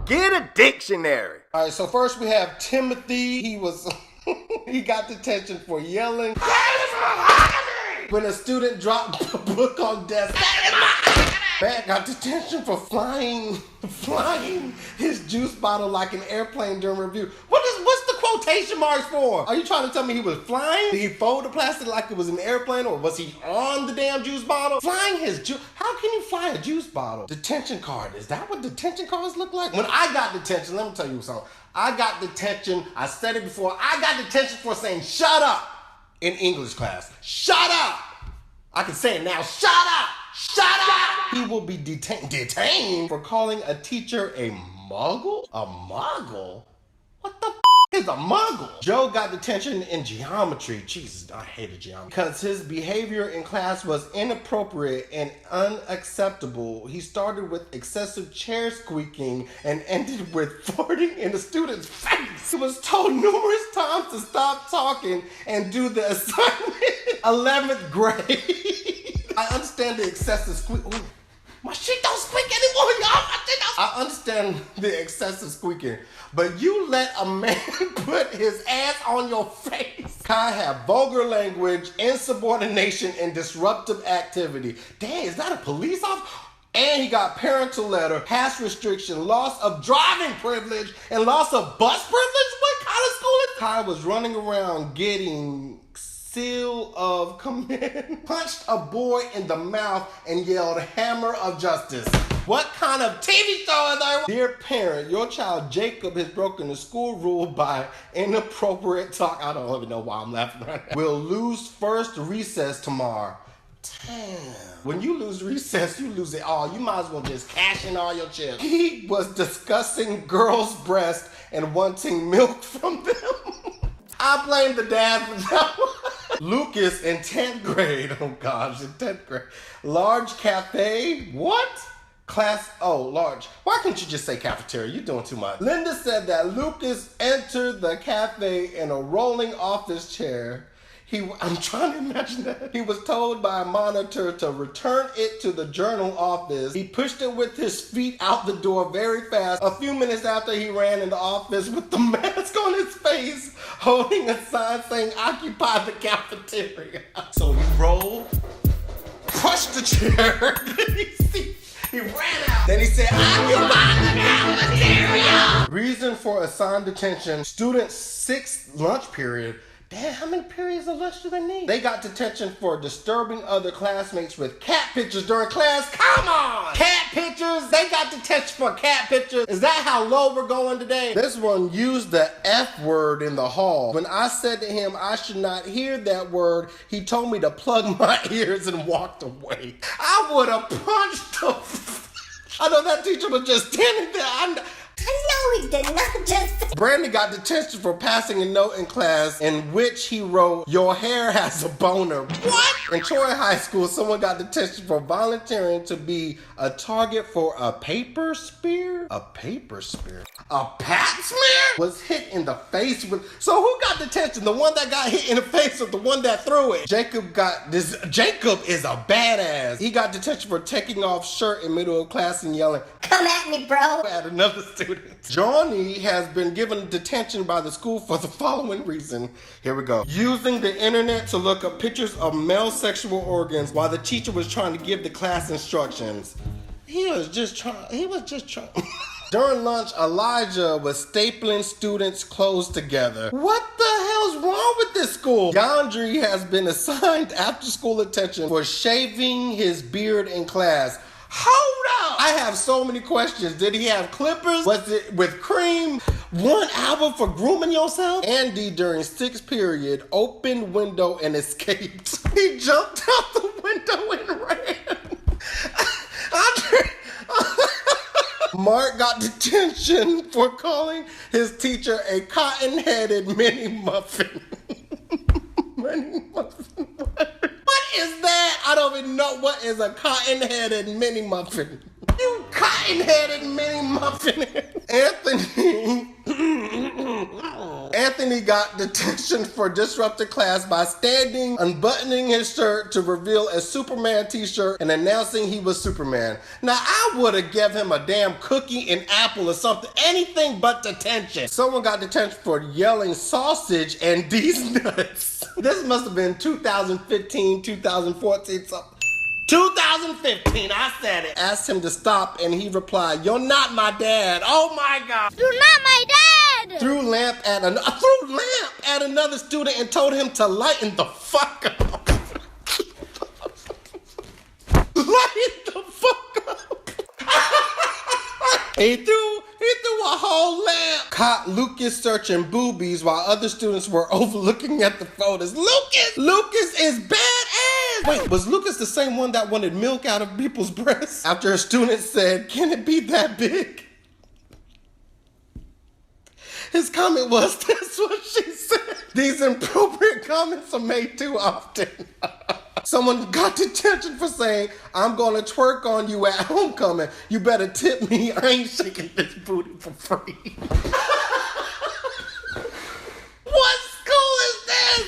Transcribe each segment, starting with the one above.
Get a dictionary. All right, so first we have Timothy. He got detention for yelling when a student dropped a book on desk. Matt got detention for flying his juice bottle like an airplane during review. What's the quotation marks for? Are you trying to tell me he was flying? Did he fold the plastic like it was an airplane, or was he on the damn juice bottle? Flying his juice, how can you fly a juice bottle? Detention card, is that what detention cards look like? When I got detention, let me tell you something. I got detention, I said it before, I got detention for saying shut up in English class. Shut up! I can say it now, shut up! Shut up! He will be detained for calling a teacher a muggle? A muggle? What the is a muggle? Joe got detention in geometry. Jesus, I hated geometry. Because his behavior in class was inappropriate and unacceptable. He started with excessive chair squeaking and ended with farting in the student's face. He was told numerous times to stop talking and do the assignment. 11th grade. I understand the excessive squeak. Ooh, my shit don't squeak anymore, y'all. I understand the excessive squeaking, but you let a man put his ass on your face. Kai have vulgar language, insubordination, and disruptive activity. Dang, is that a police officer? And he got parental letter, pass restriction, loss of driving privilege, and loss of bus privilege? What kind of school is Kai was running around getting seal of command, punched a boy in the mouth and yelled hammer of justice. What kind of TV show is that? Dear parent, your child Jacob has broken the school rule by inappropriate talk. I don't even know why I'm laughing right now. Will lose first recess tomorrow. Damn. When you lose recess, you lose it all. You might as well just cash in all your chips. He was discussing girls' breasts and wanting milk from them. I blame the dad for that one. Lucas in 10th grade. Oh gosh, in 10th grade. Large cafe. What? Class O, large. Why couldn't you just say cafeteria? You're doing too much. Linda said that Lucas entered the cafe in a rolling office chair. I'm trying to imagine that. He was told by a monitor to return it to the journal office. He pushed it with his feet out the door very fast. A few minutes after, he ran in the office with the mask on his face, holding a sign saying occupy the cafeteria. So he rolled, pushed the chair, he ran out. Then he said, occupy the cafeteria. Reason for assigned detention, student's 6th lunch period. Damn, how many periods of lunch do they need? They got detention for disturbing other classmates with cat pictures during class. Come on! Cat pictures? They got detention for cat pictures. Is that how low we're going today? This one used the F word in the hall. When I said to him I should not hear that word, he told me to plug my ears and walked away. I would have punched the... I know that teacher was just standing there. I know he did not just... Brandon got detention for passing a note in class in which he wrote, your hair has a boner. What? In Troy High School, someone got detention for volunteering to be a target for a paper spear? A paper spear? A pap smear? Was hit in the face with... So who got detention? The one that got hit in the face or the one that threw it? Jacob is a badass. He got detention for taking off shirt in middle of class and yelling, come at me, bro. At another student. Johnny has been given detention by the school for the following reason. Here we go. Using the internet to look up pictures of male sexual organs while the teacher was trying to give the class instructions. He was just trying. During lunch, Elijah was stapling students' clothes together. What the hell's wrong with this school? Yandri has been assigned after-school attention for shaving his beard in class. Hold up! I have so many questions. Did he have clippers? Was it with cream? 1 hour for grooming yourself? Andy, during 6th period, opened window and escaped. He jumped out the window and ran. Mark got detention for calling his teacher a cotton-headed mini muffin. Mini muffin. What is that? I don't even know what is a cotton-headed mini muffin. You cotton-headed mini muffin. Anthony got detention for disrupting class by standing, unbuttoning his shirt to reveal a Superman t-shirt and announcing he was Superman. Now, I would have given him a damn cookie, an apple, or something, anything but detention. Someone got detention for yelling sausage and these nuts. This must have been 2015, 2014, something. 2015, I said it. Asked him to stop and he replied, "You're not my dad." Oh my God. You're not my dad! Threw lamp at another student and told him to lighten the fuck up. Lighten the fuck up. He threw a whole lamp. Caught Lucas searching boobies while other students were overlooking at the photos. Lucas is badass. Wait, was Lucas the same one that wanted milk out of people's breasts? After a student said, "Can it be that big?" His comment was, "That's what she said." These inappropriate comments are made too often. Someone got detention for saying, "I'm gonna twerk on you at homecoming. You better tip me. I ain't shaking this booty for free." What school is this?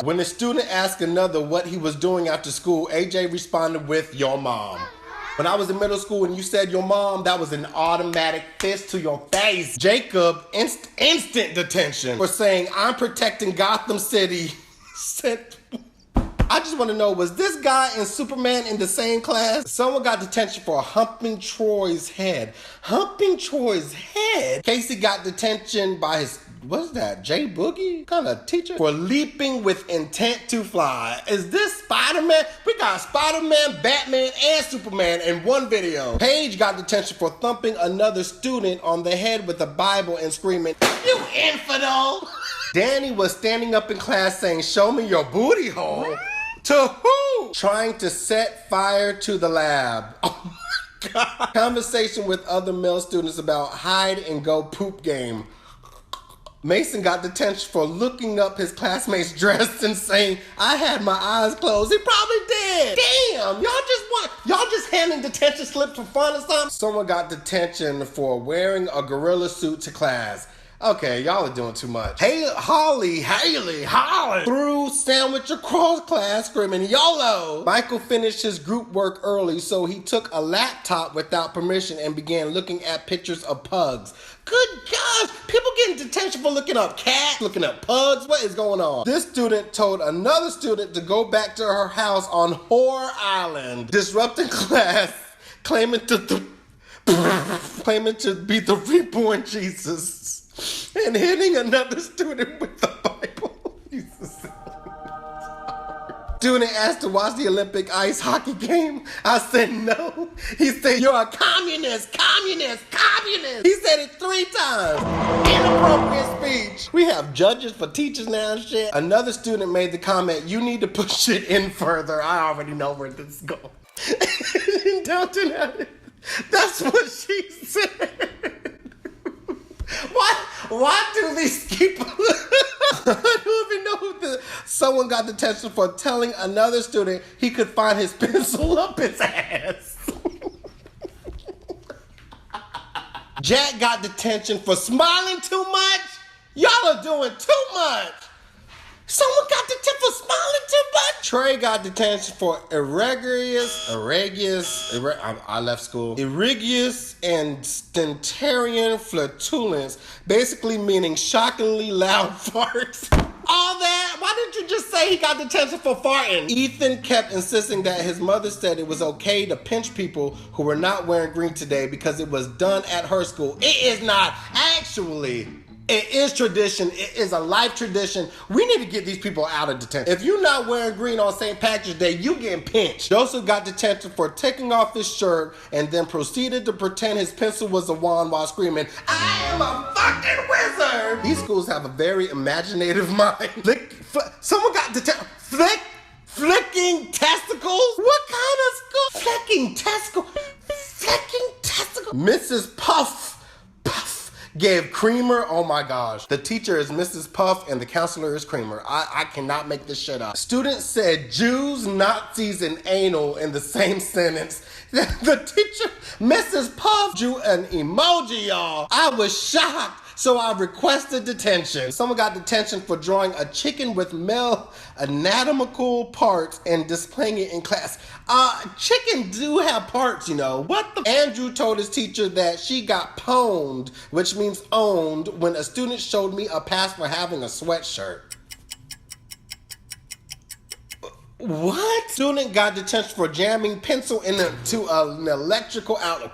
When the student asked another what he was doing after school, AJ responded with, "Your mom." When I was in middle school and you said your mom, that was an automatic fist to your face. Jacob, instant detention for saying, "I'm protecting Gotham City." I just want to know, was this guy and Superman in the same class? Someone got detention for humping Troy's head. Humping Troy's head? Casey got detention by his, what's that, J Boogie? Kind of teacher? For leaping with intent to fly. Is this Spider-Man? We got Spider-Man, Batman, and Superman in one video. Paige got detention for thumping another student on the head with a Bible and screaming, "You infidel!" Danny was standing up in class saying, "Show me your booty hole." To who? Trying to set fire to the lab. Oh my God. Conversation with other male students about hide and go poop game. Mason got detention for looking up his classmate's dress and saying, "I had my eyes closed." He probably did. Damn, y'all just handing detention slips for fun or something? Someone got detention for wearing a gorilla suit to class. Okay, y'all are doing too much. Holly threw sandwich across class screaming, "YOLO!" Michael finished his group work early, so he took a laptop without permission and began looking at pictures of pugs. Good gosh, people getting detention for looking up cats, looking up pugs. What is going on? This student told another student to go back to her house on Whore Island, disrupting class, claiming to be the reborn Jesus. And hitting another student with the Bible. Student asked to watch the Olympic ice hockey game. I said no. He said, "You're a communist. He said it 3 times. Inappropriate speech. We have judges for teachers now and shit. Another student made the comment, "You need to push it in further." I already know where this is going. In Downton Abbey. That's what she said. Why do these people? I don't even know who someone got detention for telling another student he could find his pencil up his ass. Jack got detention for smiling too much. Y'all are doing too much. Someone got detention for smiling too much. Trey got detention for irreguous and stentorian flatulence, basically meaning shockingly loud farts. All that? Why didn't you just say he got detention for farting? Ethan kept insisting that his mother said it was okay to pinch people who were not wearing green today because it was done at her school. It is not. Actually, it is tradition. It is a life tradition. We need to get these people out of detention. If you're not wearing green on St. Patrick's Day, you getting pinched. Joseph got detention for taking off his shirt and then proceeded to pretend his pencil was a wand while screaming, "I am a fucking wizard!" These schools have a very imaginative mind. Someone got detention. Flicking testicles? What kind of school? Flicking testicles. Mrs. Puff gave Creamer, oh my gosh. The teacher is Mrs. Puff and the counselor is Creamer. I cannot make this shit up. Students said Jews, Nazis, and anal in the same sentence. The teacher, Mrs. Puff, drew an emoji, y'all. I was shocked. So I requested detention. Someone got detention for drawing a chicken with male anatomical parts and displaying it in class. Chicken do have parts, you know. What the? Andrew told his teacher that she got pwned, which means owned, when a student showed me a pass for having a sweatshirt. What? Student got detention for jamming pencil into an electrical outlet.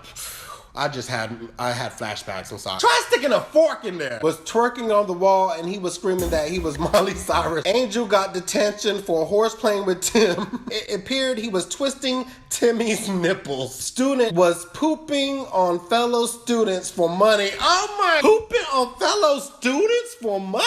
I had flashbacks, I'm sorry. Try sticking a fork in there. Was twerking on the wall and he was screaming that he was Miley Cyrus. Angel got detention for horse playing with Tim. It appeared he was twisting Timmy's nipples. Student was pooping on fellow students for money. Oh my, pooping on fellow students for money?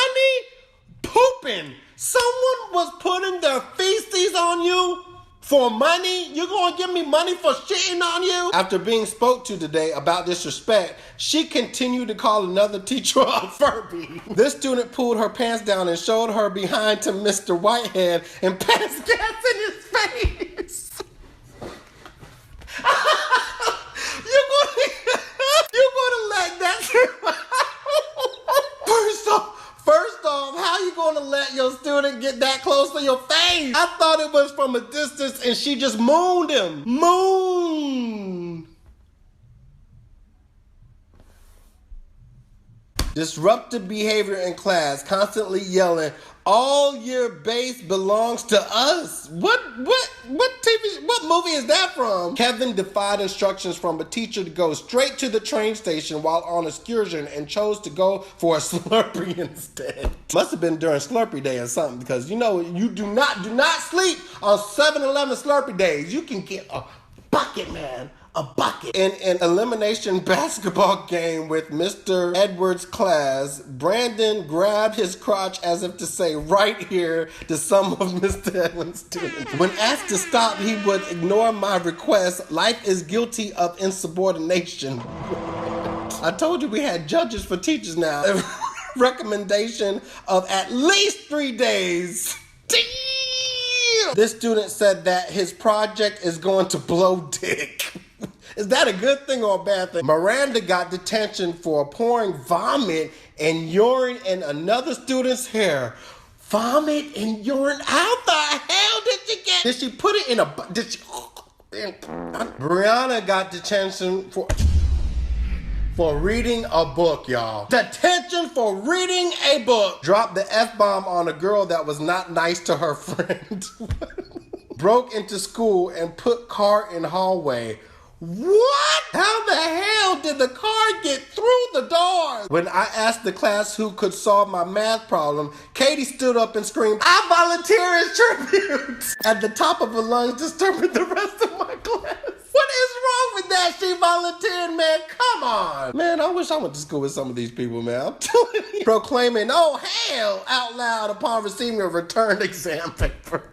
Pooping. Someone was putting their feces on you? For money? You gonna give me money for shitting on you? After being spoke to today about disrespect, she continued to call another teacher a Furby. This student pulled her pants down and showed her behind to Mr. Whitehead and passed gas in his face. You gonna let that First off, how you gonna let your student get that close to your face? I thought it was from a distance and she just mooned him. Moon. Disruptive behavior in class, constantly yelling, all your base belongs to us. What movie is that from? Kevin defied instructions from a teacher to go straight to the train station while on excursion and chose to go for a Slurpee instead. Must have been during Slurpee day or something, because you know, you do not sleep on 7-Eleven Slurpee days. You can get a bucket, man. A bucket. In an elimination basketball game with Mr. Edwards' class, Brandon grabbed his crotch as if to say, right here, to some of Mr. Edwards' students. When asked to stop, he would ignore my request. Life is guilty of insubordination. I told you we had judges for teachers now. Recommendation of at least 3 days. Damn! This student said that his project is going to blow dick. Is that a good thing or a bad thing? Miranda got detention for pouring vomit and urine in another student's hair. Vomit and urine? How the hell did you get? Did she put it in a... Brianna got detention for reading a book, y'all. Detention for reading a book. Dropped the F-bomb on a girl that was not nice to her friend. Broke into school and put car in hallway. What? How the hell did the car get through the door? When I asked the class who could solve my math problem, Katie stood up and screamed, I volunteer as tribute! At the top of her lungs, disturbing the rest of my class. What is wrong with that? She volunteered, man. Come on. Man, I wish I went to school with some of these people, man. I'm telling you. Proclaiming, oh, hell, out loud upon receiving a returned exam paper.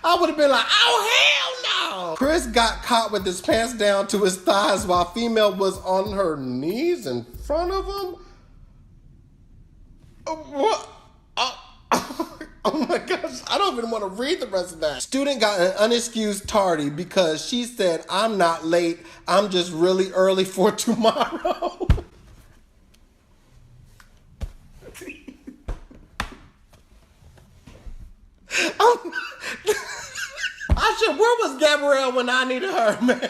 I would have been like, oh, hell no. Chris got caught with his pants down to his thighs while female was on her knees in front of him. What? Oh my gosh, I don't even want to read the rest of that. Student got an unexcused tardy because she said, I'm not late, I'm just really early for tomorrow. Where was Gabrielle when I needed her, man?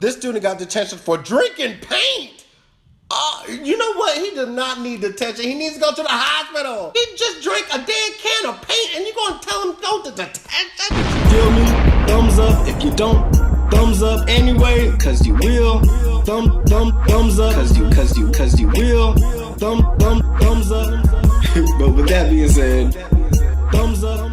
This student got detention for drinking paint. You know what? He does not need detention. He needs to go to the hospital. He just drank a dead can of paint and you're going to tell him go to detention? Feel me? Thumbs up. If you don't, thumbs up anyway, cause you will. Thumbs up, cause you will. Thumbs up. But with that being said, thumbs up.